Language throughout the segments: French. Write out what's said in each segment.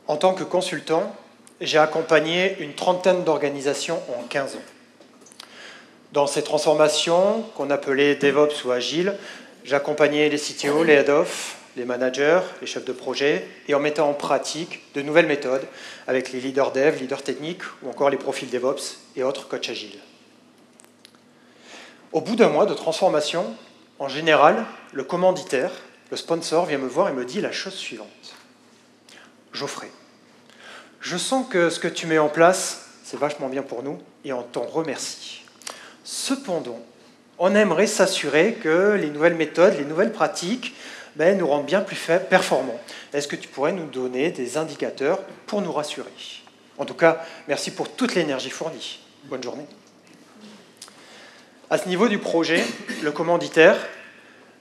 En tant que consultant, j'ai accompagné une trentaine d'organisations en 15 ans. Dans ces transformations, qu'on appelait DevOps ou Agile, j'accompagnais les CTO, les Head-Off, les managers, les chefs de projet, et en mettant en pratique de nouvelles méthodes avec les leaders dev, leaders techniques, ou encore les profils DevOps et autres coachs agiles. Au bout d'un mois de transformation, en général, le commanditaire, le sponsor, vient me voir et me dit la chose suivante. Geoffrey, je sens que ce que tu mets en place, c'est vachement bien pour nous, et on t'en remercie. Cependant, on aimerait s'assurer que les nouvelles méthodes, les nouvelles pratiques nous rendent bien plus performants. Est-ce que tu pourrais nous donner des indicateurs pour nous rassurer? En tout cas, merci pour toute l'énergie fournie. Bonne journée. À ce niveau du projet, le commanditaire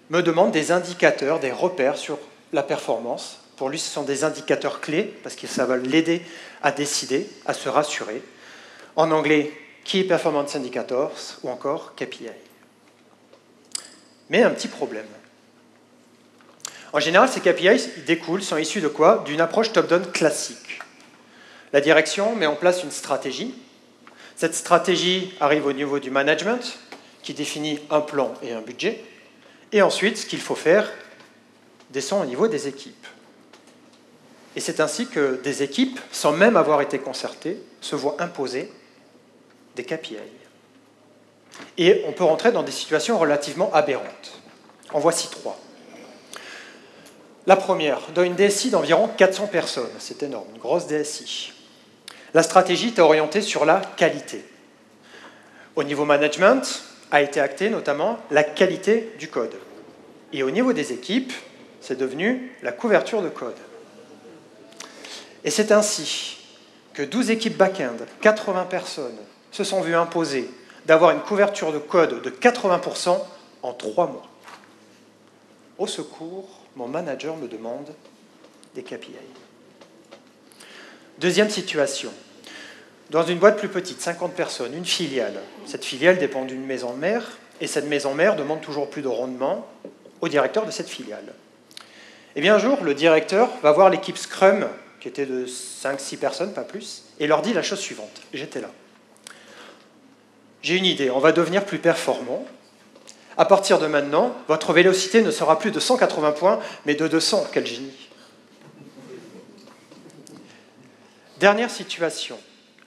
me demande des indicateurs, des repères sur la performance. Pour lui, ce sont des indicateurs clés, parce que ça va l'aider à décider, à se rassurer. En anglais, Key Performance Indicators, ou encore KPI. Mais un petit problème. En général, ces KPI sont issus de quoi? D'une approche top-down classique. La direction met en place une stratégie. Cette stratégie arrive au niveau du management, qui définit un plan et un budget. Et ensuite, ce qu'il faut faire descend au niveau des équipes. Et c'est ainsi que des équipes, sans même avoir été concertées, se voient imposer des KPI. Et on peut rentrer dans des situations relativement aberrantes. En voici 3. La première, dans une DSI d'environ 400 personnes, c'est énorme, une grosse DSI. La stratégie est orientée sur la qualité. Au niveau management, a été actée notamment la qualité du code. Et au niveau des équipes, c'est devenu la couverture de code. Et c'est ainsi que 12 équipes back-end, 80 personnes, se sont vues imposer d'avoir une couverture de code de 80% en 3 mois. Au secours, mon manager me demande des KPI. Deuxième situation. Dans une boîte plus petite, 50 personnes, une filiale. Cette filiale dépend d'une maison mère, et cette maison mère demande toujours plus de rendement au directeur de cette filiale. Et bien un jour, le directeur va voir l'équipe Scrum, qui était de 5-6 personnes, pas plus, et leur dit la chose suivante. J'étais là. J'ai une idée, on va devenir plus performant. À partir de maintenant, votre vélocité ne sera plus de 180 points, mais de 200. Quel génie! Dernière situation.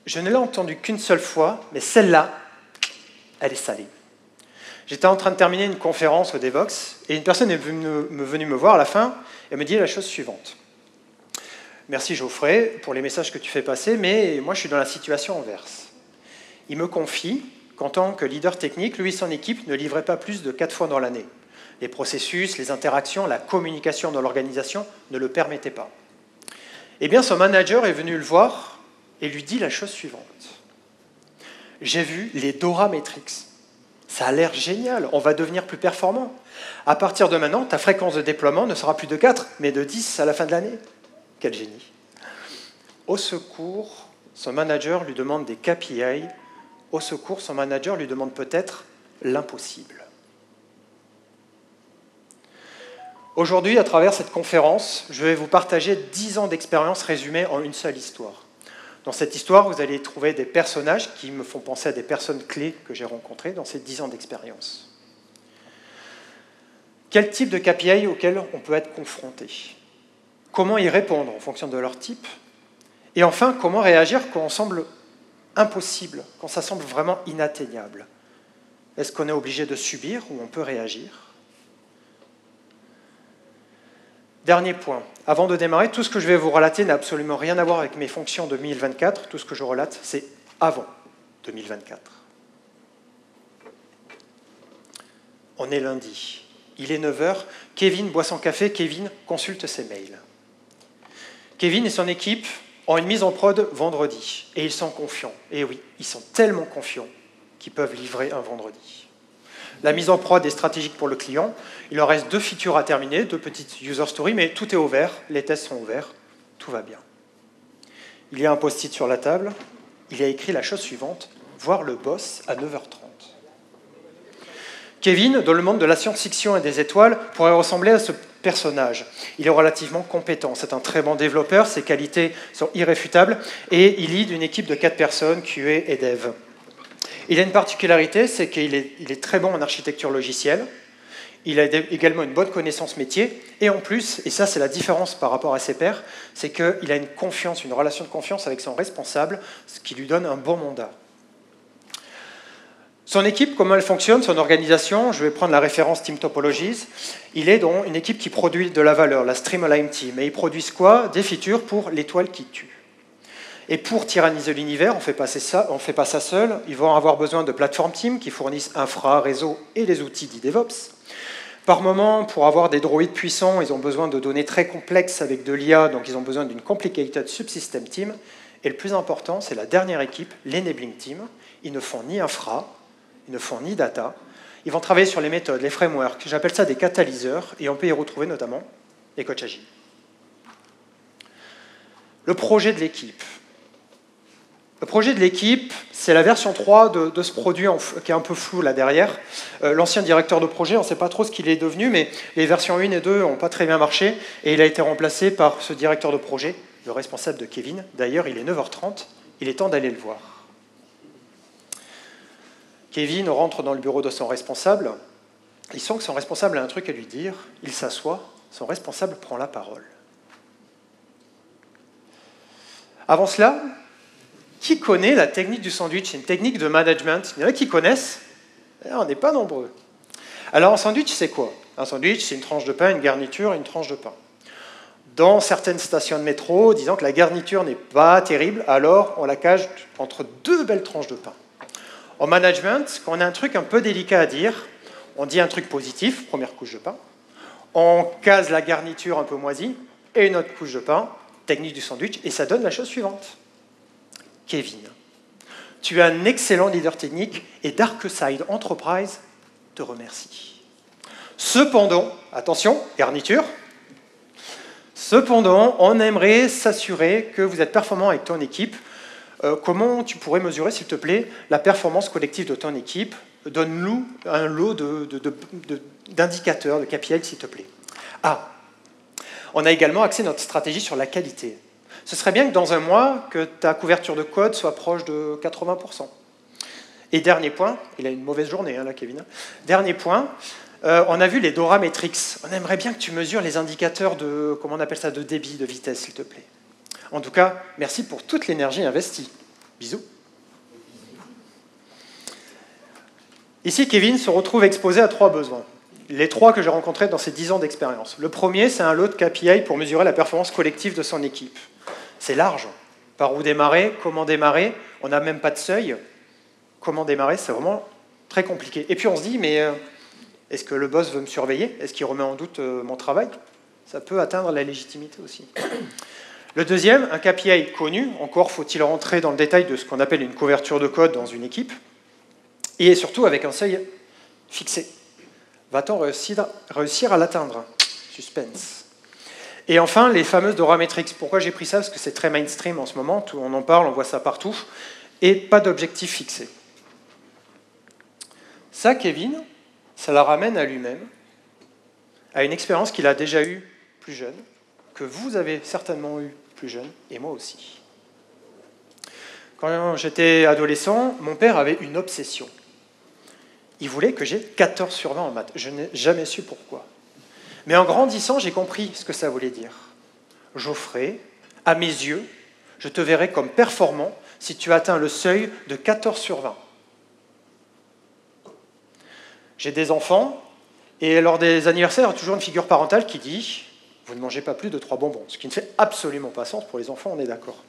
Je ne l'ai entendue qu'une seule fois, mais celle-là, elle est salée. J'étais en train de terminer une conférence au Devox, et une personne est venue me voir à la fin et me dit la chose suivante. Merci Geoffrey pour les messages que tu fais passer, mais moi je suis dans la situation inverse. Il me confie qu'en tant que leader technique, lui et son équipe ne livraient pas plus de 4 fois dans l'année. Les processus, les interactions, la communication dans l'organisation ne le permettaient pas. Eh bien, son manager est venu le voir et lui dit la chose suivante. J'ai vu les Dora Metrics. Ça a l'air génial, on va devenir plus performant. À partir de maintenant, ta fréquence de déploiement ne sera plus de 4, mais de 10 à la fin de l'année. Quel génie. Au secours, son manager lui demande des KPI. Au secours, son manager lui demande peut-être l'impossible. Aujourd'hui, à travers cette conférence, je vais vous partager 10 ans d'expérience résumée en une seule histoire. Dans cette histoire, vous allez trouver des personnages qui me font penser à des personnes clés que j'ai rencontrées dans ces 10 ans d'expérience. Quel type de KPI auquel on peut être confronté? Comment y répondre en fonction de leur type? Et enfin, comment réagir quand on semble impossible, quand ça semble vraiment inatteignable? Est-ce qu'on est obligé de subir ou on peut réagir? Dernier point. Avant de démarrer, tout ce que je vais vous relater n'a absolument rien à voir avec mes fonctions 2024. Tout ce que je relate, c'est avant 2024. On est lundi. Il est 9h. Kevin boit son café. Kevin consulte ses mails. Kevin et son équipe ont une mise en prod vendredi. Et ils sont confiants. Et oui, ils sont tellement confiants qu'ils peuvent livrer un vendredi. La mise en prod est stratégique pour le client. Il en reste 2 features à terminer, 2 petites user stories, mais tout est ouvert, les tests sont ouverts, tout va bien. Il y a un post-it sur la table, il y a écrit la chose suivante, voir le boss à 9h30. Kevin, dans le monde de la science-fiction et des étoiles, pourrait ressembler à ce personnage. Il est relativement compétent. C'est un très bon développeur. Ses qualités sont irréfutables. Et il lead une équipe de 4 personnes, QA et Dev. Il a une particularité, c'est qu'il est très bon en architecture logicielle. Il a également une bonne connaissance métier. Et en plus, et ça c'est la différence par rapport à ses pairs, c'est qu'il a une relation de confiance avec son responsable, ce qui lui donne un bon mandat. Son équipe, comment elle fonctionne, son organisation, je vais prendre la référence Team Topologies. Il est dans une équipe qui produit de la valeur, la Streamline Team. Et ils produisent quoi? Des features pour l'étoile qui tue. Et pour tyranniser l'univers, on ne fait pas ça seul. Ils vont avoir besoin de plateformes team qui fournissent infra, réseau et les outils d'IDevOps. Par moment, pour avoir des droïdes puissants, ils ont besoin de données très complexes avec de l'IA, donc ils ont besoin d'une complicated subsystem team. Et le plus important, c'est la dernière équipe, l'enabling team. Ils ne font ni infra, ils ne font ni data. Ils vont travailler sur les méthodes, les frameworks. J'appelle ça des catalyseurs, et on peut y retrouver notamment les coachs agiles. Le projet de l'équipe. Le projet de l'équipe, c'est la version 3 de ce produit qui est un peu flou là derrière. L'ancien directeur de projet, on ne sait pas trop ce qu'il est devenu, mais les versions 1 et 2 n'ont pas très bien marché, et il a été remplacé par ce directeur de projet, le responsable de Kevin. D'ailleurs, il est 9h30, il est temps d'aller le voir. Kevin rentre dans le bureau de son responsable, il sent que son responsable a un truc à lui dire, il s'assoit, son responsable prend la parole. Avant cela, qui connaît la technique du sandwich? C'est une technique de management. Il y en a qui connaissent? On n'est pas nombreux. Alors, un sandwich, c'est quoi? Un sandwich, c'est une tranche de pain, une garniture et une tranche de pain. Dans certaines stations de métro, disant que la garniture n'est pas terrible, alors on la cache entre 2 belles tranches de pain. En management, quand on a un truc un peu délicat à dire, on dit un truc positif, première couche de pain, on case la garniture un peu moisie et une autre couche de pain, technique du sandwich, et ça donne la chose suivante. Kevin, tu es un excellent leader technique et DarkSide Enterprise te remercie. Cependant, attention, garniture, cependant, on aimerait s'assurer que vous êtes performant avec ton équipe. Comment tu pourrais mesurer, s'il te plaît, la performance collective de ton équipe? Donne-nous un lot d'indicateurs, de KPI, s'il te plaît. Ah, on a également axé notre stratégie sur la qualité. Ce serait bien que dans un mois, que ta couverture de code soit proche de 80%. Et dernier point, il a une mauvaise journée, hein, là, Kevin. Dernier point, on a vu les Dora Metrics. On aimerait bien que tu mesures les indicateurs de, comment on appelle ça, de débit, de vitesse, s'il te plaît. En tout cas, merci pour toute l'énergie investie. Bisous. Ici, Kevin se retrouve exposé à 3 besoins. Les 3 que j'ai rencontrés dans ces 10 ans d'expérience. Le premier, c'est un lot de KPI pour mesurer la performance collective de son équipe. C'est large. Par où démarrer? Comment démarrer? On n'a même pas de seuil. Comment démarrer? C'est vraiment très compliqué. Et puis on se dit, mais est-ce que le boss veut me surveiller? Est-ce qu'il remet en doute mon travail? Ça peut atteindre la légitimité aussi. Le deuxième, un KPI connu. Encore faut-il rentrer dans le détail de ce qu'on appelle une couverture de code dans une équipe. Et surtout avec un seuil fixé. Va-t-on réussir à l'atteindre? Suspense. Et enfin, les fameuses Dora Metrics. Pourquoi j'ai pris ça? Parce que c'est très mainstream en ce moment, on en parle, on voit ça partout, et pas d'objectif fixé. Ça, Kevin, ça la ramène à lui-même, à une expérience qu'il a déjà eue plus jeune, que vous avez certainement eue plus jeune, et moi aussi. Quand j'étais adolescent, mon père avait une obsession. Il voulait que j'ai 14 sur 20 en maths. Je n'ai jamais su pourquoi. Mais en grandissant, j'ai compris ce que ça voulait dire. Geoffrey, à mes yeux, je te verrai comme performant si tu atteins le seuil de 14 sur 20. J'ai des enfants, et lors des anniversaires, il y a toujours une figure parentale qui dit « Vous ne mangez pas plus de 3 bonbons », ce qui ne fait absolument pas sens pour les enfants, on est d'accord.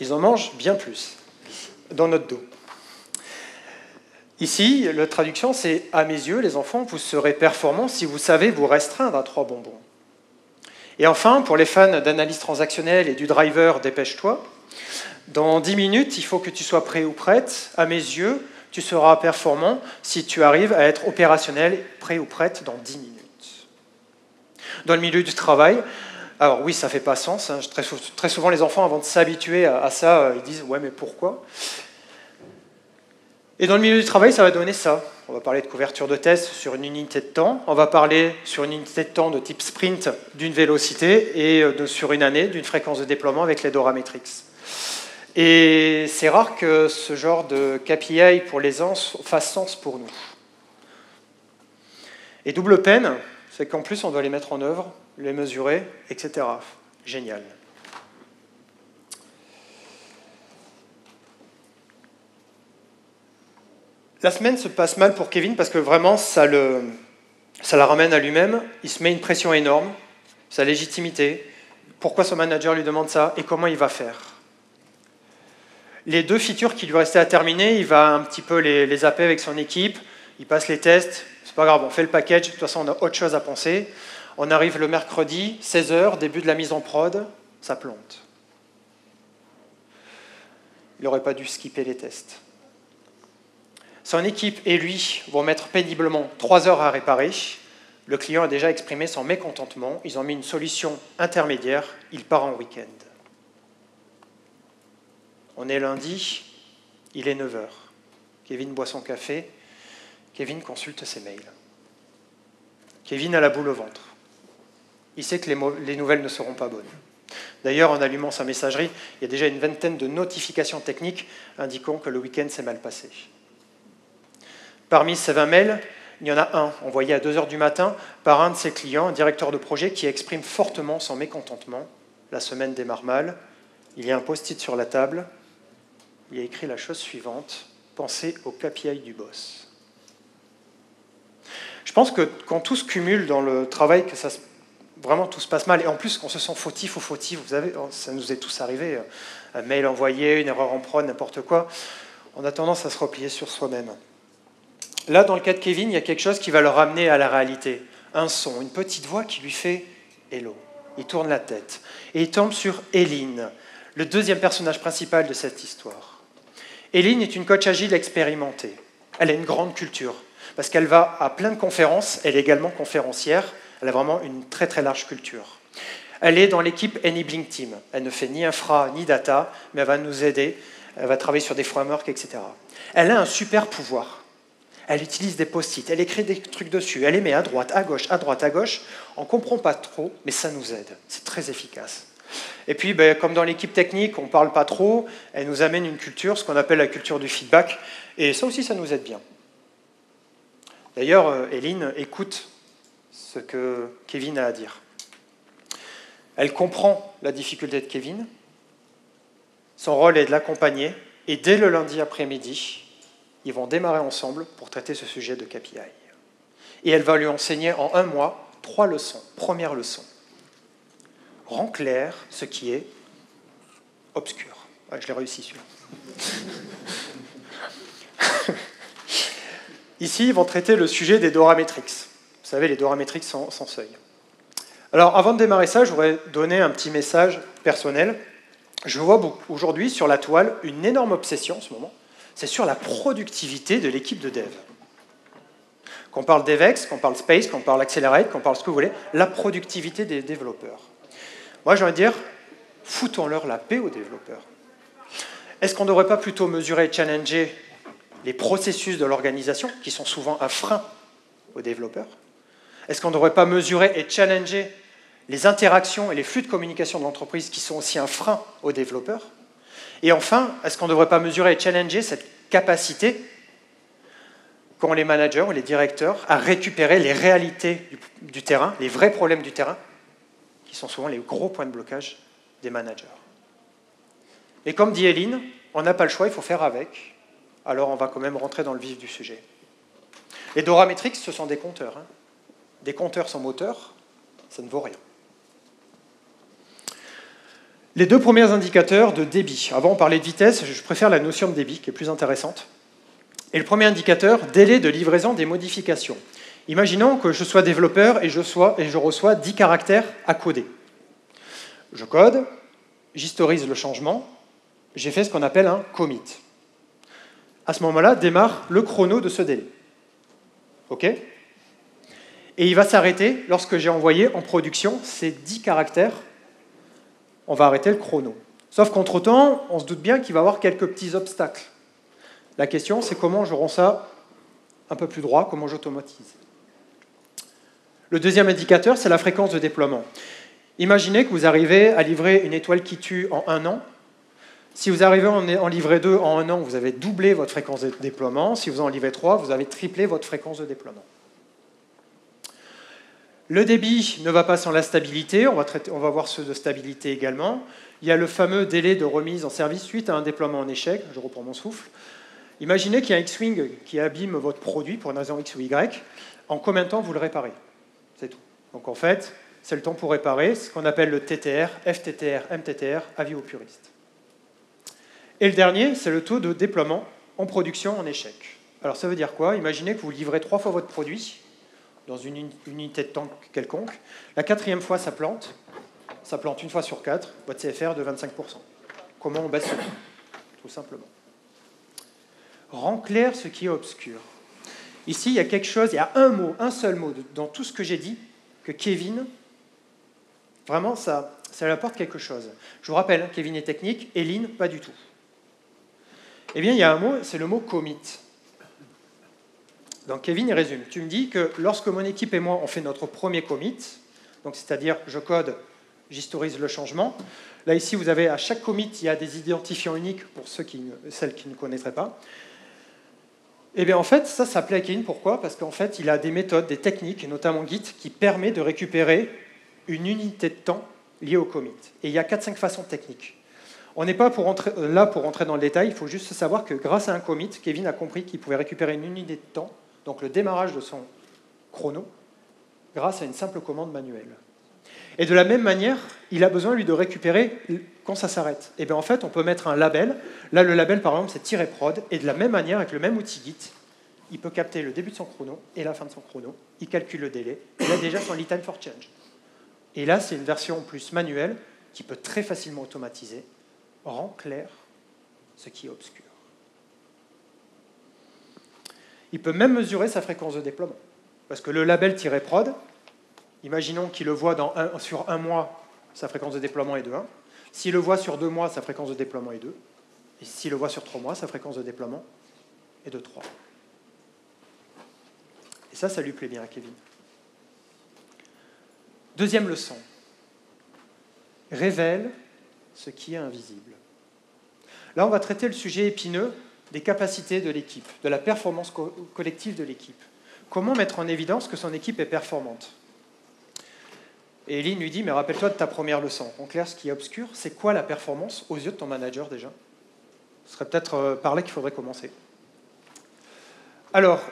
Ils en mangent bien plus, dans notre dos. Ici, la traduction, c'est « À mes yeux, les enfants, vous serez performants si vous savez vous restreindre à 3 bonbons ». Et enfin, pour les fans d'analyse transactionnelle et du driver, dépêche-toi. Dans 10 minutes, il faut que tu sois prêt ou prête. À mes yeux, tu seras performant si tu arrives à être opérationnel, prêt ou prête dans 10 minutes. Dans le milieu du travail, alors oui, ça ne fait pas sens. Hein. Très souvent, les enfants, avant de s'habituer à ça, ils disent « Ouais, mais pourquoi ?» Et dans le milieu du travail, ça va donner ça. On va parler de couverture de test sur une unité de temps. On va parler sur une unité de temps de type sprint d'une vélocité et sur une année d'une fréquence de déploiement avec les Dora Metrics. Et c'est rare que ce genre de KPI pour les ans fasse sens pour nous. Et double peine, c'est qu'en plus on doit les mettre en œuvre, les mesurer, etc. Génial. La semaine se passe mal pour Kevin parce que vraiment ça la ramène à lui-même. Il se met une pression énorme, sa légitimité, pourquoi son manager lui demande ça et comment il va faire. Les 2 features qui lui restaient à terminer, il va un petit peu les zapper avec son équipe, il passe les tests, c'est pas grave, on fait le package, de toute façon on a autre chose à penser. On arrive le mercredi, 16h, début de la mise en prod, ça plante. Il n'aurait pas dû skipper les tests. Son équipe et lui vont mettre péniblement 3 heures à réparer. Le client a déjà exprimé son mécontentement. Ils ont mis une solution intermédiaire. Il part en week-end. On est lundi, il est 9h. Kevin boit son café. Kevin consulte ses mails. Kevin a la boule au ventre. Il sait que les nouvelles ne seront pas bonnes. D'ailleurs, en allumant sa messagerie, il y a déjà une vingtaine de notifications techniques indiquant que le week-end s'est mal passé. Parmi ces 20 mails, il y en a un envoyé à 2h du matin par un de ses clients, un directeur de projet, qui exprime fortement son mécontentement. La semaine démarre mal. Il y a un post-it sur la table. Il y a écrit la chose suivante. Pensez au KPI du boss. Je pense que quand tout se cumule dans le travail, que vraiment tout se passe mal, et en plus qu'on se sent fautif ou fautif, vous savez, ça nous est tous arrivé, un mail envoyé, une erreur en prod, n'importe quoi, on a tendance à se replier sur soi-même. Là, dans le cas de Kevin, il y a quelque chose qui va le ramener à la réalité. Un son, une petite voix qui lui fait « Hello ». Il tourne la tête. Et il tombe sur Eileen, le deuxième personnage principal de cette histoire. Eileen est une coach agile expérimentée. Elle a une grande culture, parce qu'elle va à plein de conférences, elle est également conférencière, elle a vraiment une très très large culture. Elle est dans l'équipe Enabling Team. Elle ne fait ni infra ni data, mais elle va nous aider, elle va travailler sur des frameworks, etc. Elle a un super pouvoir. Elle utilise des post-it, elle écrit des trucs dessus, elle les met à droite, à gauche, à droite, à gauche. On ne comprend pas trop, mais ça nous aide. C'est très efficace. Et puis, comme dans l'équipe technique, on ne parle pas trop, elle nous amène une culture, ce qu'on appelle la culture du feedback, et ça aussi, ça nous aide bien. D'ailleurs, Eileen écoute ce que Kevin a à dire. Elle comprend la difficulté de Kevin, son rôle est de l'accompagner, et dès le lundi après-midi, ils vont démarrer ensemble pour traiter ce sujet de KPI. Et elle va lui enseigner en 1 mois 3 leçons. Première leçon, rends clair ce qui est obscur. Ouais, je l'ai réussi celui-là. Ici, ils vont traiter le sujet des Dora Metrics. Vous savez, les Dora Metrics sans seuil. Alors, avant de démarrer ça, je voudrais donner un petit message personnel. Je vois aujourd'hui sur la toile une énorme obsession en ce moment. C'est sur la productivité de l'équipe de dev. Qu'on parle DevEx, qu'on parle Space, qu'on parle Accelerate, qu'on parle ce que vous voulez, la productivité des développeurs. Moi, j'ai envie de dire, foutons-leur la paix aux développeurs. Est-ce qu'on ne devrait pas plutôt mesurer et challenger les processus de l'organisation, qui sont souvent un frein aux développeurs? Est-ce qu'on ne devrait pas mesurer et challenger les interactions et les flux de communication de l'entreprise, qui sont aussi un frein aux développeurs? Et enfin, est-ce qu'on ne devrait pas mesurer et challenger cette capacité qu'ont les managers ou les directeurs à récupérer les réalités du terrain, les vrais problèmes du terrain, qui sont souvent les gros points de blocage des managers? Et comme dit Eileen, on n'a pas le choix, il faut faire avec. Alors on va quand même rentrer dans le vif du sujet. Les Dora Metrics, ce sont des compteurs. Hein. Des compteurs sans moteur, ça ne vaut rien. Les 2 premiers indicateurs de débit. Avant, on parlait de vitesse, je préfère la notion de débit, qui est plus intéressante. Et le premier indicateur, délai de livraison des modifications. Imaginons que je sois développeur et je reçois 10 caractères à coder. Je code, j'historise le changement, j'ai fait ce qu'on appelle un commit. À ce moment-là, démarre le chrono de ce délai. OK ? Et il va s'arrêter lorsque j'ai envoyé en production ces 10 caractères. On va arrêter le chrono. Sauf qu'entre-temps, on se doute bien qu'il va y avoir quelques petits obstacles. La question, c'est comment je rends ça un peu plus droit, comment j'automatise. Le deuxième indicateur, c'est la fréquence de déploiement. Imaginez que vous arrivez à livrer une étoile qui tue en 1 an. Si vous arrivez à en livrer 2 en 1 an, vous avez doublé votre fréquence de déploiement. Si vous en livrez 3, vous avez triplé votre fréquence de déploiement. Le débit ne va pas sans la stabilité. On va voir ceux de stabilité également. Il y a le fameux délai de remise en service suite à un déploiement en échec. Je reprends mon souffle. Imaginez qu'il y a un X-Wing qui abîme votre produit pour une raison X ou Y. En combien de temps vous le réparez? C'est tout. Donc en fait, c'est le temps pour réparer, ce qu'on appelle le TTR, FTTR, MTTR, avis aux puristes. Et le dernier, c'est le taux de déploiement en production en échec. Alors ça veut dire quoi? Imaginez que vous livrez 3 fois votre produit dans une unité de temps quelconque. La 4e fois, ça plante. Ça plante 1 fois sur 4. Votre CFR de 25%. Comment on baisse ce taux? Tout simplement. Rend clair ce qui est obscur. Ici, il y a quelque chose, il y a un seul mot dans tout ce que j'ai dit, que Kevin, vraiment, ça lui apporte quelque chose. Je vous rappelle, Kevin est technique, Eline, pas du tout. Eh bien, il y a un mot, c'est le mot commit. Donc Kevin, il résume. Tu me dis que lorsque mon équipe et moi, on fait notre premier commit, donc c'est-à-dire je code, j'historise le changement. Là, ici, vous avez à chaque commit, il y a des identifiants uniques pour celles qui ne connaîtraient pas. Eh bien, en fait, ça plaît à Kevin. Pourquoi? Parce qu'en fait, il a des méthodes, des techniques, et notamment Git, qui permet de récupérer une unité de temps liée au commit. Et il y a 4-5 façons techniques. On n'est pas là pour rentrer dans le détail, il faut juste savoir que grâce à un commit, Kevin a compris qu'il pouvait récupérer une unité de temps, donc le démarrage de son chrono, grâce à une simple commande manuelle. Et de la même manière, il a besoin, lui, de récupérer quand ça s'arrête. Et bien en fait, on peut mettre un label. Là, le label, par exemple, c'est "prod". Et de la même manière, avec le même outil Git, il peut capter le début de son chrono et la fin de son chrono. Il calcule le délai. Il a déjà son lead time for change. Et là, c'est une version en plus manuelle qui peut très facilement automatiser, rend clair ce qui est obscur. Il peut même mesurer sa fréquence de déploiement. Parce que le label "prod", imaginons qu'il le voit sur 1 mois, sa fréquence de déploiement est de 1. S'il le voit sur 2 mois, sa fréquence de déploiement est 2. Et s'il le voit sur 3 mois, sa fréquence de déploiement est de 3. Et ça lui plaît bien à Kevin. Deuxième leçon. Révèle ce qui est invisible. Là, on va traiter le sujet épineux des capacités de l'équipe, de la performance collective de l'équipe. Comment mettre en évidence que son équipe est performante? Et Eline lui dit, mais rappelle-toi de ta première leçon. En clair, ce qui est obscur, c'est quoi la performance aux yeux de ton manager déjà? Ce serait peut-être par là qu'il faudrait commencer. Alors,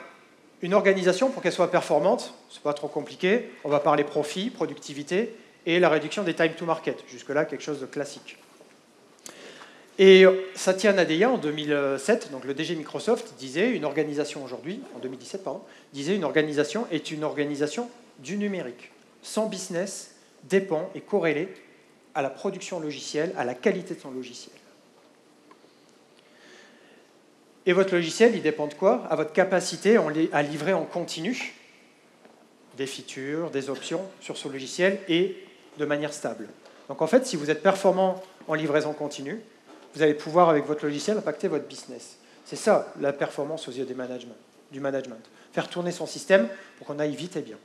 une organisation, pour qu'elle soit performante, c'est pas trop compliqué, on va parler profit, productivité et la réduction des time to market. Jusque-là, quelque chose de classique. Et Satya Nadella, en 2007, donc le DG Microsoft, disait une organisation aujourd'hui, en 2017, pardon, disait une organisation est une organisation du numérique. Son business dépend et corrélé à la production logicielle, à la qualité de son logiciel. Et votre logiciel, il dépend de quoi? À votre capacité à livrer en continu des features, des options sur ce logiciel et de manière stable. Donc en fait, si vous êtes performant en livraison continue, vous allez pouvoir, avec votre logiciel, impacter votre business. C'est ça, la performance aux yeux du management. Faire tourner son système pour qu'on aille vite et bien.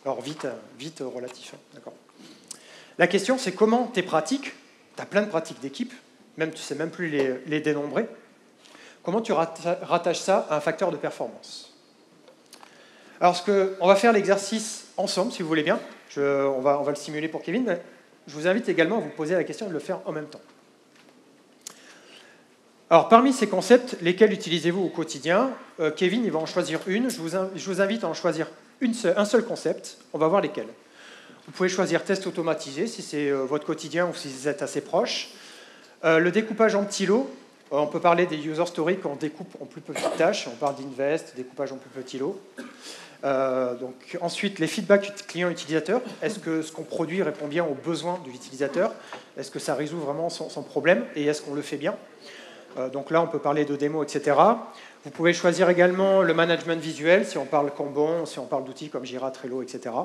Alors vite relatif, hein, d'accord. La question, c'est comment tes pratiques, tu as plein de pratiques d'équipe, même tu ne sais même plus les dénombrer, comment tu rattaches ça à un facteur de performance? Alors, on va faire l'exercice ensemble, si vous voulez bien. On va le simuler pour Kevin, mais je vous invite également à vous poser la question de le faire en même temps. Alors, parmi ces concepts, lesquels utilisez-vous au quotidien? Kevin, il va en choisir une. Je vous invite à en choisir un seul concept. On va voir lesquels. Vous pouvez choisir test automatisé, si c'est votre quotidien ou si vous êtes assez proche. Le découpage en petits lots. On peut parler des user stories qu'on découpe en plus petites tâches. On parle d'invest, découpage en plus petits lots. Donc, ensuite, les feedbacks client-utilisateur. Est-ce que ce qu'on produit répond bien aux besoins de l'utilisateur? Est-ce que ça résout vraiment son problème? Et est-ce qu'on le fait bien? Donc là, on peut parler de démo, etc. Vous pouvez choisir également le management visuel, si on parle Kanban, si on parle d'outils comme Jira, Trello, etc.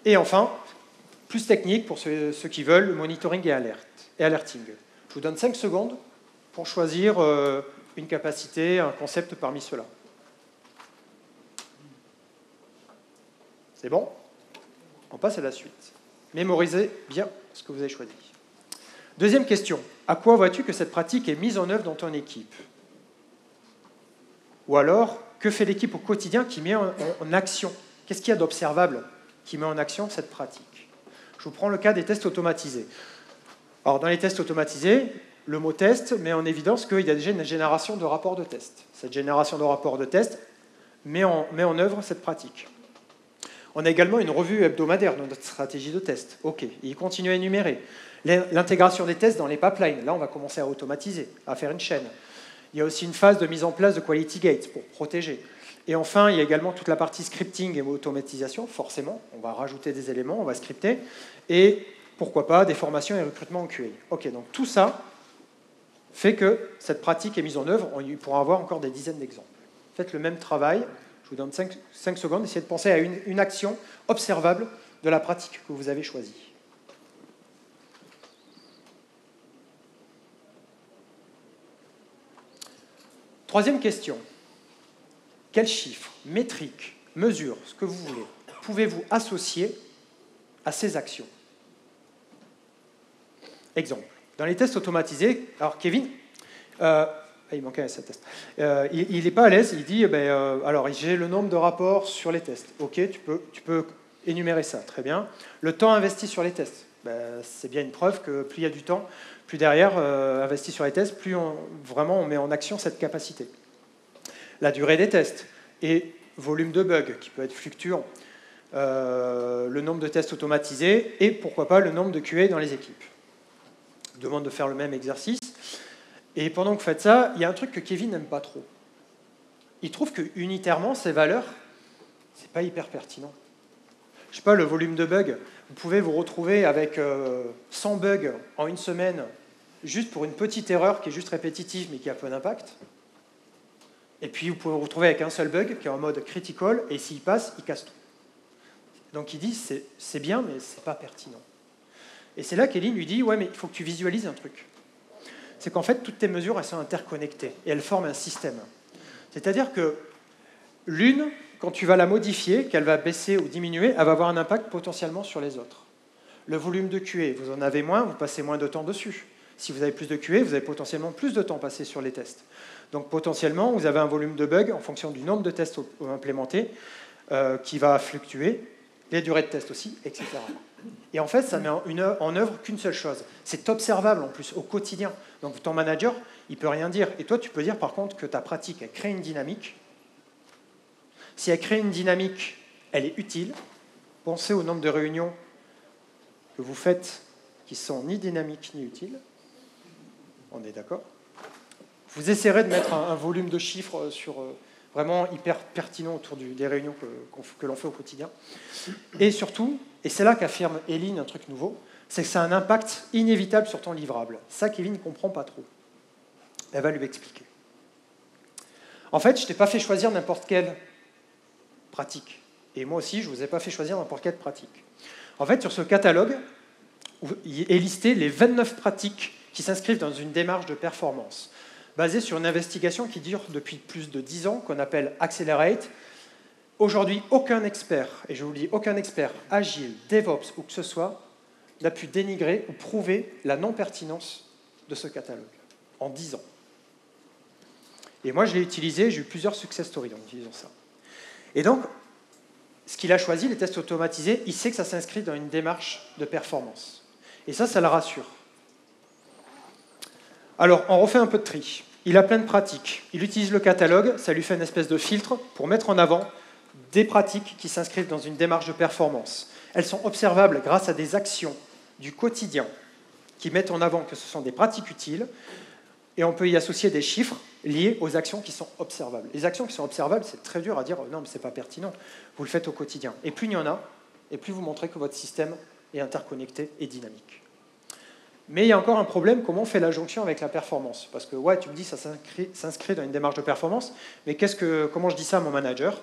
Et enfin, plus technique, pour ceux qui veulent, le monitoring et alerting. Je vous donne 5 secondes pour choisir une capacité, un concept parmi ceux-là. C'est bon? On passe à la suite. Mémorisez bien ce que vous avez choisi. Deuxième question. À quoi vois-tu que cette pratique est mise en œuvre dans ton équipe? Ou alors, que fait l'équipe au quotidien qui met en action? Qu'est-ce qu'il y a d'observable qui met en action cette pratique? Je vous prends le cas des tests automatisés. Alors, dans les tests automatisés, le mot test met en évidence qu'il y a déjà une génération de rapports de test. Cette génération de rapports de test met en œuvre cette pratique. On a également une revue hebdomadaire dans notre stratégie de test. OK, il continue à énumérer. L'intégration des tests dans les pipelines. Là, on va commencer à automatiser, à faire une chaîne. Il y a aussi une phase de mise en place de quality gates pour protéger. Et enfin, il y a également toute la partie scripting et automatisation. Forcément, on va rajouter des éléments, on va scripter. Et pourquoi pas des formations et recrutements en QA. OK, donc tout ça fait que cette pratique est mise en œuvre. On pourra avoir encore des dizaines d'exemples. Faites le même travail. Je vous donne 5 secondes. Essayez de penser à une action observable de la pratique que vous avez choisie. Troisième question. Quels chiffres, métriques, mesures, ce que vous voulez, pouvez-vous associer à ces actions? Exemple. Dans les tests automatisés, alors Kevin, il manquait ce test. Il n'est pas à l'aise, il dit, alors j'ai le nombre de rapports sur les tests. Ok, tu peux énumérer ça, très bien. Le temps investi sur les tests, c'est bien une preuve que plus il y a du temps, plus derrière, investi sur les tests, plus vraiment on met en action cette capacité. La durée des tests et volume de bugs qui peut être fluctuant. Le nombre de tests automatisés et pourquoi pas le nombre de QA dans les équipes. Je demande de faire le même exercice. Et pendant que vous faites ça, il y a un truc que Kevin n'aime pas trop. Il trouve que unitairement, ces valeurs, c'est pas hyper pertinent. Je sais pas, le volume de bugs, vous pouvez vous retrouver avec 100 bugs en une semaine, juste pour une petite erreur qui est juste répétitive mais qui a peu d'impact. Et puis vous pouvez vous retrouver avec un seul bug qui est en mode critical, et s'il passe, il casse tout. Donc il dit, c'est bien, mais c'est pas pertinent. Et c'est là qu'Eline lui dit, ouais, mais il faut que tu visualises un truc. C'est qu'en fait, toutes tes mesures, elles sont interconnectées, et elles forment un système. C'est-à-dire que l'une, quand tu vas la modifier, qu'elle va baisser ou diminuer, elle va avoir un impact potentiellement sur les autres. Le volume de QA, vous en avez moins, vous passez moins de temps dessus. Si vous avez plus de QA, vous avez potentiellement plus de temps passé sur les tests. Donc potentiellement, vous avez un volume de bugs en fonction du nombre de tests implémentés qui va fluctuer, les durées de tests aussi, etc. Et en fait, ça met en œuvre qu'une seule chose. C'est observable en plus, au quotidien. Donc ton manager, il ne peut rien dire. Et toi, tu peux dire par contre que ta pratique, elle crée une dynamique. Si elle crée une dynamique, elle est utile. Pensez au nombre de réunions que vous faites qui sont ni dynamiques ni utiles. On est d'accord? Vous essaierez de mettre un volume de chiffres sur vraiment hyper pertinent autour des réunions que l'on fait au quotidien. Et surtout, et c'est là qu'affirme Eline un truc nouveau, c'est que ça a un impact inévitable sur ton livrable. Ça, Kevin ne comprend pas trop. Elle va lui expliquer. En fait, je ne t'ai pas fait choisir n'importe quelle pratique. Et moi aussi, je ne vous ai pas fait choisir n'importe quelle pratique. En fait, sur ce catalogue, il est listé les 29 pratiques qui s'inscrivent dans une démarche de performance, basée sur une investigation qui dure depuis plus de 10 ans, qu'on appelle Accelerate. Aujourd'hui, aucun expert, et je vous le dis, aucun expert agile, DevOps ou que ce soit, n'a pu dénigrer ou prouver la non-pertinence de ce catalogue en 10 ans. Et moi, je l'ai utilisé, j'ai eu plusieurs success stories en utilisant ça. Et donc, ce qu'il a choisi, les tests automatisés, il sait que ça s'inscrit dans une démarche de performance. Et ça le rassure. Alors, on refait un peu de tri. Il a plein de pratiques. Il utilise le catalogue, ça lui fait une espèce de filtre pour mettre en avant des pratiques qui s'inscrivent dans une démarche de performance. Elles sont observables grâce à des actions du quotidien qui mettent en avant que ce sont des pratiques utiles, et on peut y associer des chiffres liés aux actions qui sont observables. Les actions qui sont observables, c'est très dur à dire « non, mais ce n'est pas pertinent ». Vous le faites au quotidien. Et plus il y en a, et plus vous montrez que votre système est interconnecté et dynamique. Mais il y a encore un problème, comment on fait la jonction avec la performance? Parce que, ouais, tu me dis, ça s'inscrit dans une démarche de performance, mais comment je dis ça à mon manager?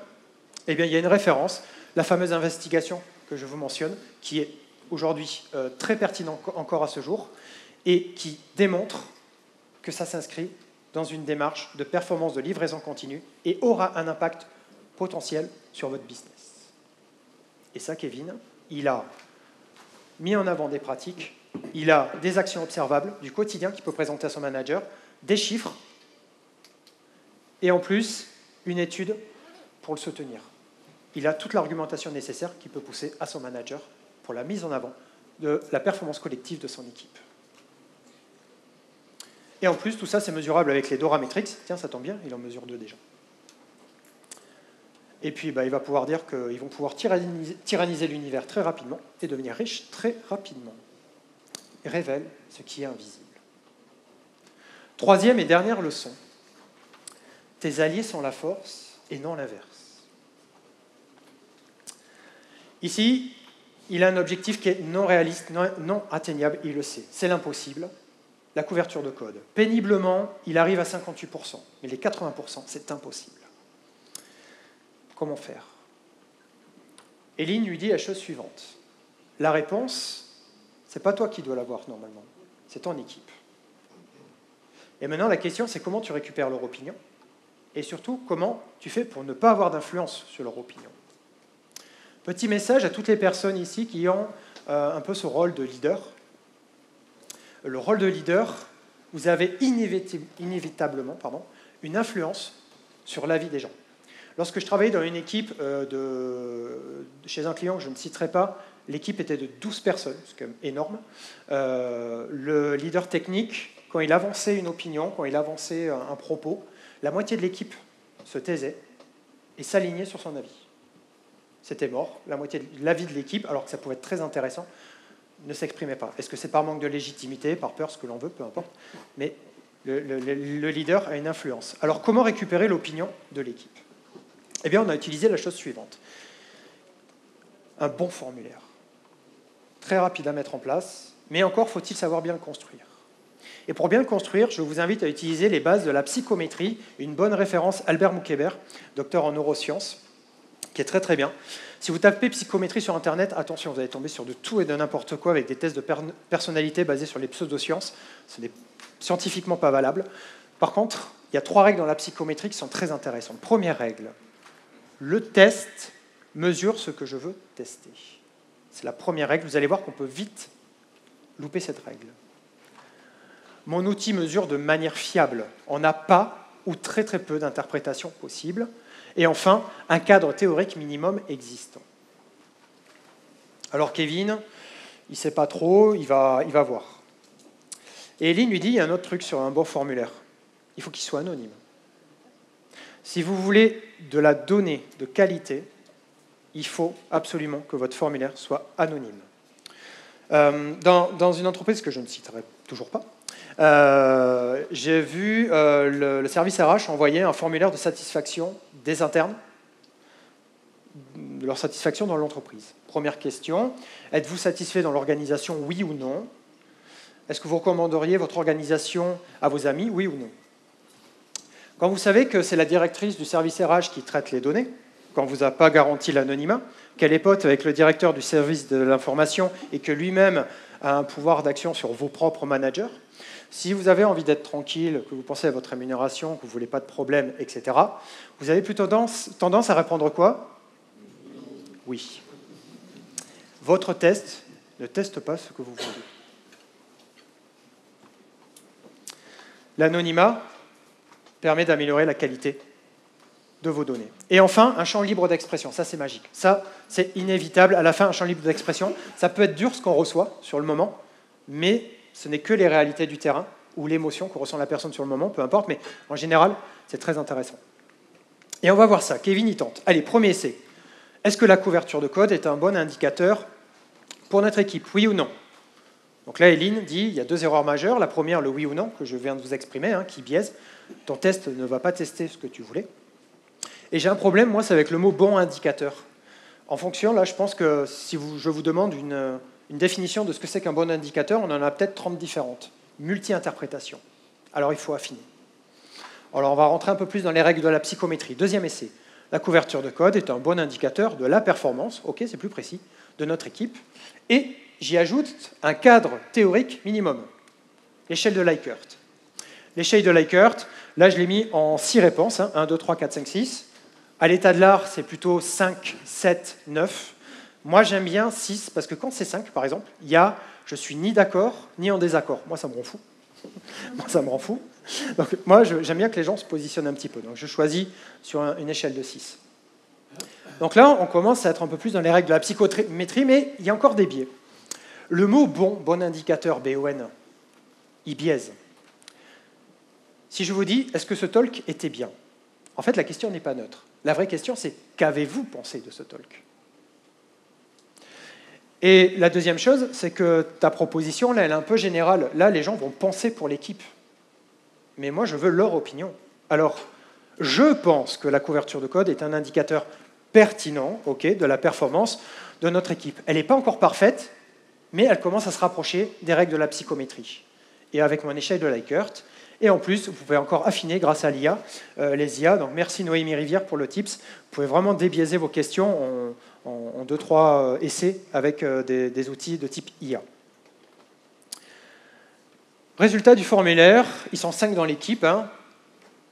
Eh bien, il y a une référence, la fameuse investigation que je vous mentionne, qui est aujourd'hui très pertinente encore à ce jour, et qui démontre que ça s'inscrit dans une démarche de performance de livraison continue et aura un impact potentiel sur votre business. et ça, Kevin, il a mis en avant des pratiques, il a des actions observables du quotidien qu'il peut présenter à son manager, des chiffres, et en plus, une étude pour le soutenir. Il a toute l'argumentation nécessaire qu'il peut pousser à son manager pour la mise en avant de la performance collective de son équipe. Et en plus, tout ça, c'est mesurable avec les Dora Metrics. Tiens, ça tombe bien, il en mesure 2 déjà. Et puis, il va pouvoir dire qu'ils vont pouvoir tyranniser l'univers très rapidement et devenir riches très rapidement. Il révèle ce qui est invisible. Troisième et dernière leçon. Tes alliés sont la force et non l'inverse. Ici, il a un objectif qui est non réaliste, non atteignable, il le sait. C'est l'impossible, la couverture de code. Péniblement, il arrive à 58%, mais les 80%, c'est impossible. Comment faire? Eline lui dit la chose suivante. La réponse, c'est pas toi qui dois l'avoir normalement, c'est ton équipe. Et maintenant, la question, c'est comment tu récupères leur opinion, et surtout, comment tu fais pour ne pas avoir d'influence sur leur opinion. Petit message à toutes les personnes ici qui ont un peu ce rôle de leader. Le rôle de leader, vous avez inévitablement une influence sur la vie des gens. Lorsque je travaillais dans une équipe chez un client que je ne citerai pas, l'équipe était de 12 personnes, c'est quand même énorme. Le leader technique, quand il avançait une opinion, quand il avançait un propos, la moitié de l'équipe se taisait et s'alignait sur son avis. C'était mort. La moitié de l'avis de l'équipe, alors que ça pouvait être très intéressant, ne s'exprimait pas. Est-ce que c'est par manque de légitimité, par peur, ce que l'on veut, peu importe. Mais le leader a une influence. Alors, comment récupérer l'opinion de l'équipe? Eh bien, on a utilisé la chose suivante. Un bon formulaire. Très rapide à mettre en place, mais encore faut-il savoir bien le construire. Et pour bien le construire, je vous invite à utiliser les bases de la psychométrie, une bonne référence, Albert Moukébert, docteur en neurosciences, qui est très très bien. Si vous tapez psychométrie sur Internet, attention, vous allez tomber sur de tout et de n'importe quoi avec des tests de personnalité basés sur les pseudosciences. Ce n'est scientifiquement pas valable. Par contre, il y a 3 règles dans la psychométrie qui sont très intéressantes. Première règle, le test mesure ce que je veux tester. C'est la première règle. Vous allez voir qu'on peut vite louper cette règle. Mon outil mesure de manière fiable. On n'a pas ou très très peu d'interprétations possibles. Et enfin, un cadre théorique minimum existant. Alors Kevin, il ne sait pas trop, il va voir. Et Eline lui dit, il y a un autre truc sur un bon formulaire. Il faut qu'il soit anonyme. Si vous voulez de la donnée de qualité, il faut absolument que votre formulaire soit anonyme. Dans une entreprise que je ne citerai toujours pas, j'ai vu le service RH envoyer un formulaire de satisfaction des internes, de leur satisfaction dans l'entreprise. Première question, êtes-vous satisfait dans l'organisation, oui ou non? Est-ce que vous recommanderiez votre organisation à vos amis, oui ou non? Quand vous savez que c'est la directrice du service RH qui traite les données, quand on ne vous a pas garanti l'anonymat, qu'elle est pote avec le directeur du service de l'information et que lui-même a un pouvoir d'action sur vos propres managers, si vous avez envie d'être tranquille, que vous pensez à votre rémunération, que vous ne voulez pas de problème, etc., vous avez plutôt tendance à répondre quoi? Oui. Votre test ne teste pas ce que vous voulez. L'anonymat permet d'améliorer la qualité de vos données. Et enfin, un champ libre d'expression. Ça, c'est magique. Ça, c'est inévitable. À la fin, un champ libre d'expression, ça peut être dur ce qu'on reçoit sur le moment, mais ce n'est que les réalités du terrain ou l'émotion que ressent la personne sur le moment, peu importe, mais en général, c'est très intéressant. Et on va voir ça. Kevin y tente. Allez, premier essai. Est-ce que la couverture de code est un bon indicateur pour notre équipe, oui ou non? Donc là, Eline dit, il y a 2 erreurs majeures. La première, le oui ou non, que je viens de vous exprimer, qui biaise. Ton test ne va pas tester ce que tu voulais. Et j'ai un problème, moi, c'est avec le mot bon indicateur. En fonction, là, je pense que si je vous demande une définition de ce que c'est qu'un bon indicateur, on en a peut-être 30 différentes. Multi-interprétation. Alors, il faut affiner. Alors, on va rentrer un peu plus dans les règles de la psychométrie. Deuxième essai. La couverture de code est un bon indicateur de la performance, ok, c'est plus précis, de notre équipe. Et j'y ajoute un cadre théorique minimum. L'échelle de Likert. L'échelle de Likert, là, je l'ai mis en 6 réponses. 1, 2, 3, 4, 5, 6. À l'état de l'art, c'est plutôt 5, 7, 9. Moi, j'aime bien 6, parce que quand c'est 5, par exemple, il y a « je suis ni d'accord, ni en désaccord ». Moi, ça me rend fou. Moi, ça me rend fou. Donc, moi, j'aime bien que les gens se positionnent un petit peu. Donc, je choisis sur une échelle de 6. Donc là, on commence à être un peu plus dans les règles de la psychométrie, mais il y a encore des biais. Le mot « bon indicateur », B-O-N, il biaise. Si je vous dis « est-ce que ce talk était bien ?» En fait, la question n'est pas neutre. La vraie question, c'est « qu'avez-vous pensé de ce talk ?» Et la deuxième chose, c'est que ta proposition, là, elle est un peu générale. Là, les gens vont penser pour l'équipe. Mais moi, je veux leur opinion. Alors, je pense que la couverture de code est un indicateur pertinent, de la performance de notre équipe. Elle n'est pas encore parfaite, mais elle commence à se rapprocher des règles de la psychométrie. Et avec mon échelle de Likert. Et en plus, vous pouvez encore affiner grâce à l'IA, les IA. Donc, merci Noémie Rivière pour le tips. Vous pouvez vraiment débiaiser vos questions en 2-3 essais avec des outils de type IA. Résultat du formulaire, ils sont 5 dans l'équipe.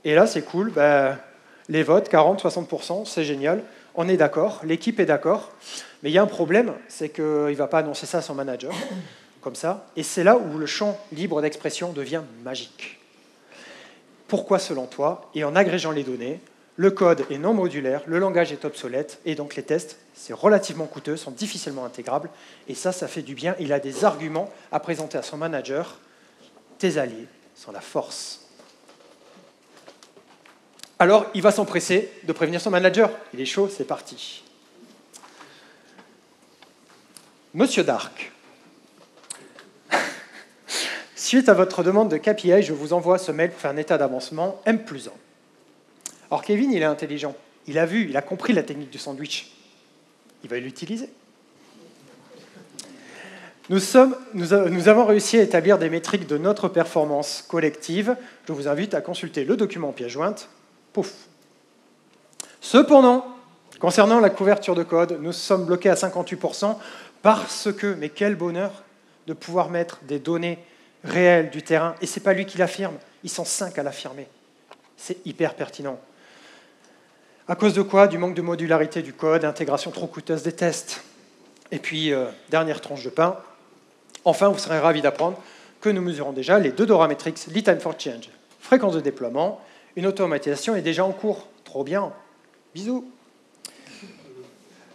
Et là, c'est cool. Les votes, 40-60%, c'est génial. On est d'accord, l'équipe est d'accord. Mais il y a un problème, c'est qu'il ne va pas annoncer ça à son manager, comme ça. Et c'est là où le champ libre d'expression devient magique. Pourquoi selon toi? Et en agrégeant les données, le code est non modulaire, le langage est obsolète, et donc les tests, c'est relativement coûteux, sont difficilement intégrables, et ça fait du bien. Il a des arguments à présenter à son manager. Tes alliés sont la force. Alors, il va s'empresser de prévenir son manager. Il est chaud, c'est parti. Monsieur Dark, suite à votre demande de KPI, je vous envoie ce mail pour faire un état d'avancement M+1. Alors Kevin, il est intelligent. Il a vu, il a compris la technique du sandwich. Il va l'utiliser. Nous avons réussi à établir des métriques de notre performance collective. Je vous invite à consulter le document en pièce jointe. Pouf. Cependant, concernant la couverture de code, nous sommes bloqués à 58% parce que, mais quel bonheur de pouvoir mettre des données réelles du terrain. Et ce n'est pas lui qui l'affirme, ils sont 5 à l'affirmer. C'est hyper pertinent. À cause de quoi? Du manque de modularité du code, intégration trop coûteuse des tests. Et puis, dernière tranche de pain. Enfin, vous serez ravis d'apprendre que nous mesurons déjà les 2 DORA metrics, lead time for change, fréquence de déploiement. Une automatisation est déjà en cours. Trop bien. Bisous.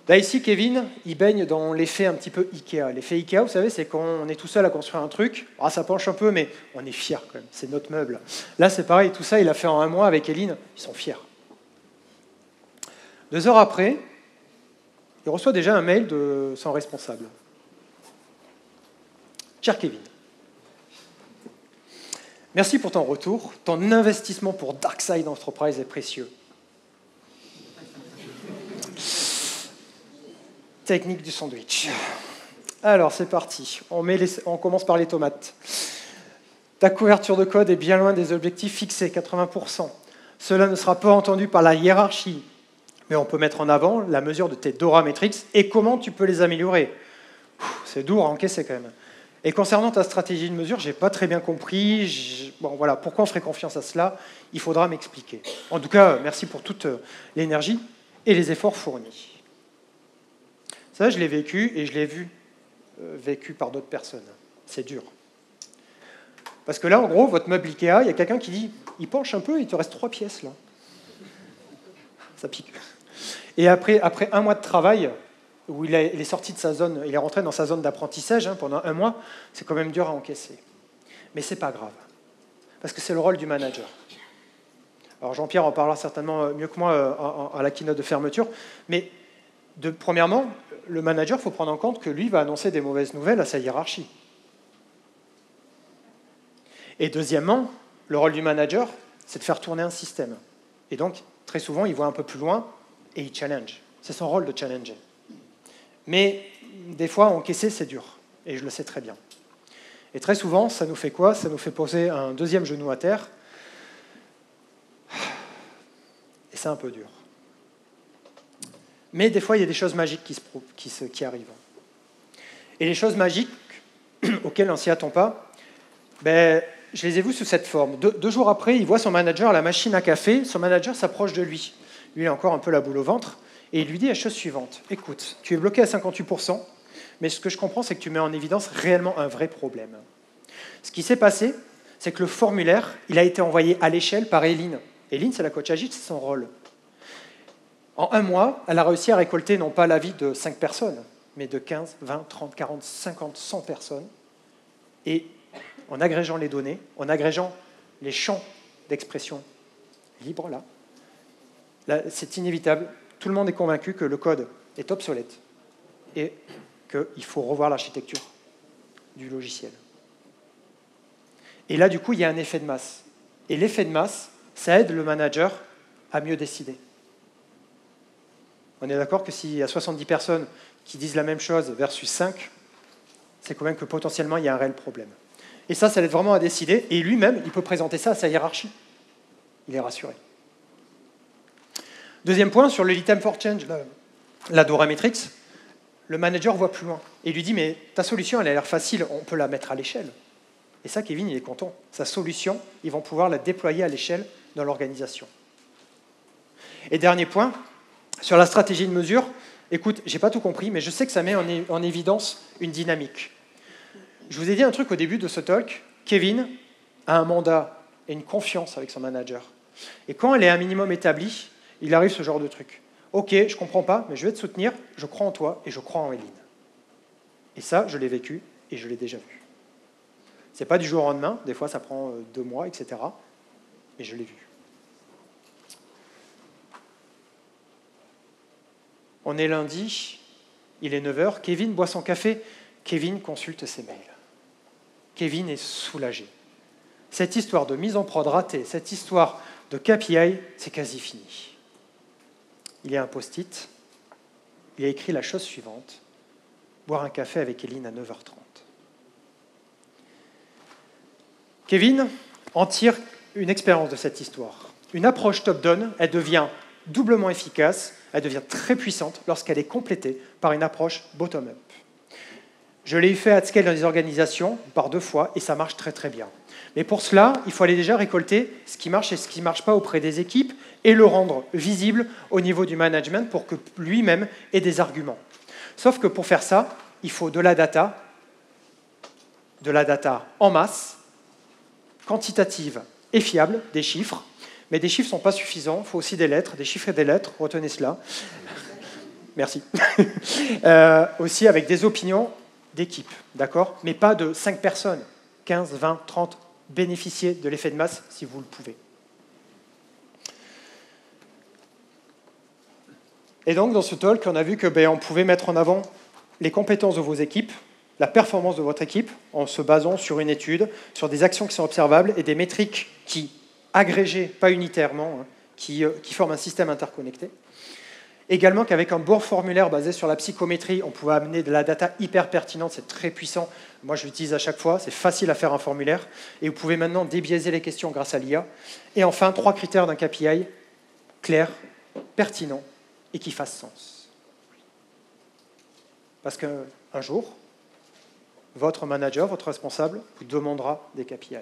Là, ici, Kevin, il baigne dans l'effet un petit peu Ikea. L'effet Ikea, vous savez, c'est quand on est tout seul à construire un truc. Ah, ça penche un peu, mais on est fiers quand même. C'est notre meuble. Là, c'est pareil. Tout ça, il a fait en 1 mois avec Eline. Ils sont fiers. 2 heures après, il reçoit déjà un mail de son responsable. Cher Kevin, merci pour ton retour. Ton investissement pour DarkSide Enterprise est précieux. Technique du sandwich. Alors, c'est parti. On commence par les tomates. Ta couverture de code est bien loin des objectifs fixés, 80%. Cela ne sera pas entendu par la hiérarchie, mais on peut mettre en avant la mesure de tes DORA metrics et comment tu peux les améliorer. C'est dur à encaisser quand même. Et concernant ta stratégie de mesure, je n'ai pas très bien compris. Bon, voilà, pourquoi on ferait confiance à cela? Il faudra m'expliquer. En tout cas, merci pour toute l'énergie et les efforts fournis. Ça, je l'ai vécu et je l'ai vu vécu par d'autres personnes. C'est dur. Parce que là, en gros, votre meuble Ikea, il y a quelqu'un qui dit « il penche un peu, il te reste 3 pièces là ». Ça pique. Et après 1 mois de travail, où il est sorti de sa zone, il est rentré dans sa zone d'apprentissage pendant 1 mois, c'est quand même dur à encaisser. Mais c'est pas grave, parce que c'est le rôle du manager. Alors Jean-Pierre en parlera certainement mieux que moi à la keynote de fermeture, mais premièrement, le manager, il faut prendre en compte que lui va annoncer des mauvaises nouvelles à sa hiérarchie. Et deuxièmement, le rôle du manager, c'est de faire tourner un système. Et donc, très souvent, il voit un peu plus loin et il challenge. C'est son rôle de challenger. Mais des fois, encaisser, c'est dur. Et je le sais très bien. Et très souvent, ça nous fait quoi? Ça nous fait poser un 2e genou à terre. Et c'est un peu dur. Mais des fois, il y a des choses magiques qui arrivent. Et les choses magiques auxquelles on ne s'y attend pas, je les ai vues sous cette forme. 2 jours après, il voit son manager à la machine à café. Son manager s'approche de lui. Lui, il a encore un peu la boule au ventre. Et il lui dit la chose suivante. Écoute, tu es bloqué à 58%, mais ce que je comprends, c'est que tu mets en évidence réellement un vrai problème. Ce qui s'est passé, c'est que le formulaire, il a été envoyé à l'échelle par Eileen. Eileen, c'est la coach agile, c'est son rôle. En un mois, elle a réussi à récolter non pas l'avis de 5 personnes, mais de 15, 20, 30, 40, 50, 100 personnes. Et en agrégeant les données, en agrégeant les champs d'expression libres, là c'est inévitable. Tout le monde est convaincu que le code est obsolète et qu'il faut revoir l'architecture du logiciel. Et là, du coup, il y a un effet de masse. Et l'effet de masse, ça aide le manager à mieux décider. On est d'accord que s'il y a 70 personnes qui disent la même chose versus 5, c'est quand même que potentiellement, il y a un réel problème. Et ça l'aide vraiment à décider. Et lui-même, il peut présenter ça à sa hiérarchie. Il est rassuré. Deuxième point, sur le item for change, la Dora Matrix, le manager voit plus loin. Et il lui dit, mais ta solution, elle a l'air facile, on peut la mettre à l'échelle. Et ça, Kevin, il est content. Sa solution, ils vont pouvoir la déployer à l'échelle dans l'organisation. Et dernier point, sur la stratégie de mesure, écoute, je n'ai pas tout compris, mais je sais que ça met en évidence une dynamique. Je vous ai dit un truc au début de ce talk, Kevin a un mandat et une confiance avec son manager. Et quand elle est un minimum établie, il arrive ce genre de truc. Ok, je ne comprends pas, mais je vais te soutenir, je crois en toi et je crois en Eileen. Et ça, je l'ai vécu et je l'ai déjà vu. Ce n'est pas du jour au lendemain, des fois ça prend 2 mois, etc. Mais je l'ai vu. On est lundi, il est 9h, Kevin boit son café, Kevin consulte ses mails. Kevin est soulagé. Cette histoire de mise en prod ratée, cette histoire de KPI, c'est quasi fini. Il y a un post-it, il a écrit la chose suivante, boire un café avec Eileen à 9h30. Kevin en tire une expérience de cette histoire. Une approche top-down, elle devient doublement efficace, elle devient très puissante lorsqu'elle est complétée par une approche bottom-up. Je l'ai fait à scale dans les organisations par 2 fois et ça marche très très bien. Mais pour cela, il faut aller déjà récolter ce qui marche et ce qui ne marche pas auprès des équipes et le rendre visible au niveau du management pour que lui-même ait des arguments. Sauf que pour faire ça, il faut de la data en masse, quantitative et fiable, des chiffres. Mais des chiffres ne sont pas suffisants, il faut aussi des lettres, des chiffres et des lettres, retenez cela. Merci. Aussi avec des opinions d'équipe, d'accord? Mais pas de 5 personnes, 15, 20, 30, bénéficiez de l'effet de masse si vous le pouvez. Et donc, dans ce talk, on a vu que on pouvait mettre en avant les compétences de vos équipes, la performance de votre équipe, en se basant sur une étude, sur des actions qui sont observables et des métriques qui, agrégées, pas unitairement, qui forment un système interconnecté. Également qu'avec un bon formulaire basé sur la psychométrie, on pouvait amener de la data hyper pertinente, c'est très puissant. Moi, je l'utilise à chaque fois, c'est facile à faire un formulaire. Et vous pouvez maintenant débiaiser les questions grâce à l'IA. Et enfin, 3 critères d'un KPI, clair, pertinent et qui fasse sens. Parce qu'un jour, votre manager, votre responsable, vous demandera des KPI,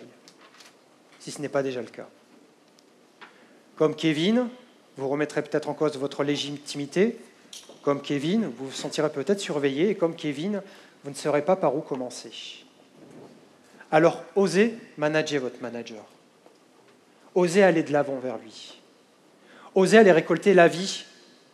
si ce n'est pas déjà le cas. Comme Kevin, vous remettrez peut-être en cause votre légitimité. Comme Kevin, vous vous sentirez peut-être surveillé. Et comme Kevin, vous ne saurez pas par où commencer. Alors, osez manager votre manager. Osez aller de l'avant vers lui. Osez aller récolter l'avis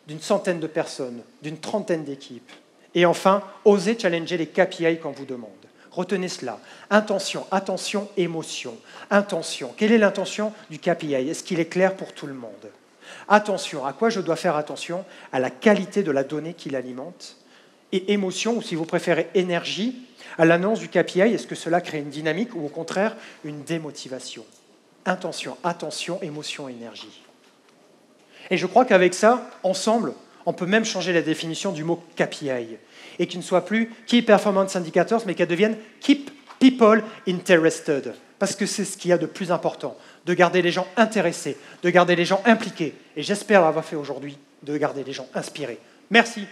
d'une centaine de personnes, d'une trentaine d'équipes. Et enfin, osez challenger les KPI qu'on vous demande. Retenez cela. Intention, attention, émotion. Intention. Quelle est l'intention du KPI? Est-ce qu'il est clair pour tout le monde? Attention, à quoi je dois faire attention? À la qualité de la donnée qui l'alimente. Et émotion, ou si vous préférez énergie, à l'annonce du KPI, est-ce que cela crée une dynamique ou au contraire une démotivation? Intention, attention, émotion, énergie. Et je crois qu'avec ça, ensemble, on peut même changer la définition du mot KPI et qu'il ne soit plus Key Performance Indicators, mais qu'elle devienne Keep People Interested. Parce que c'est ce qu'il y a de plus important, de garder les gens intéressés, de garder les gens impliqués. Et j'espère l'avoir fait aujourd'hui, de garder les gens inspirés. Merci.